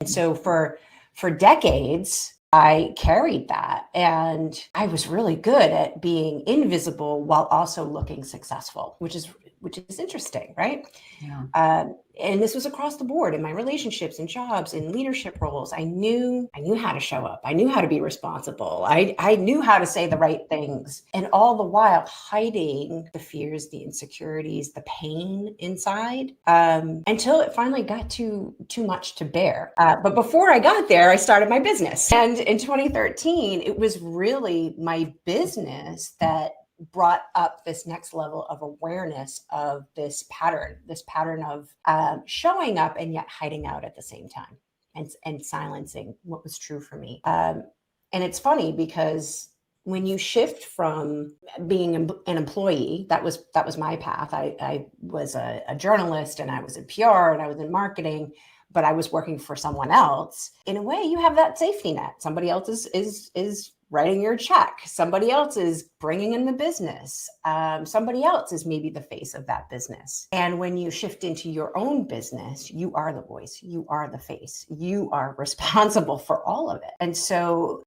And so for decades, I carried that, and I was really good at being invisible while also looking successful, which is interesting, right? Yeah. And this was across the board in my relationships and jobs and leadership roles. I knew how to show up. I knew how to be responsible. I knew how to say the right things, and all the while hiding the fears, the insecurities, the pain inside, until it finally got too much to bear. But before I got there, I started my business, and in 2013, it was really my business that brought up this next level of awareness of this pattern of showing up and yet hiding out at the same time, and silencing what was true for me. And it's funny because when you shift from being an employee, that was my path. I was a journalist, and I was in PR, and I was in marketing, but I was working for someone else. In a way, you have that safety net. Somebody else is writing your check. Somebody else is bringing in the business. Somebody else is maybe the face of that business. And when you shift into your own business, you are the voice, you are the face, you are responsible for all of it. And so,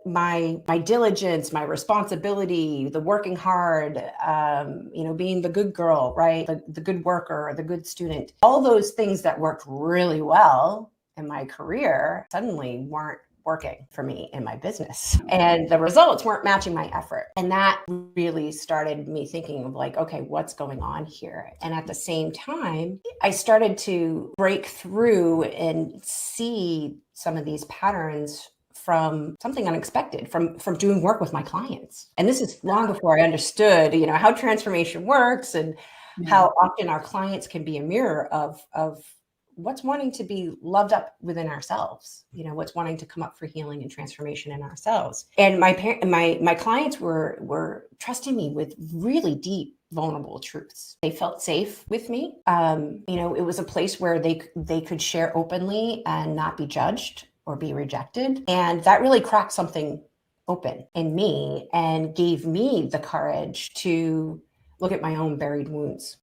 my diligence, my responsibility, the working hard, being the good girl, right? The good worker, the good student, all those things that worked really well in my career suddenly weren't working for me in my business, and the results weren't matching my effort. And that really started me thinking of like, okay, what's going on here? And at the same time, I started to break through and see some of these patterns from something unexpected, from doing work with my clients. And this is long before I understood, how transformation works, and how often our clients can be a mirror of what's wanting to be loved up within ourselves, what's wanting to come up for healing and transformation in ourselves. And my clients were trusting me with really deep, vulnerable truths. They felt safe with me. It was a place where they could share openly and not be judged or be rejected. And that really cracked something open in me and gave me the courage to look at my own buried wounds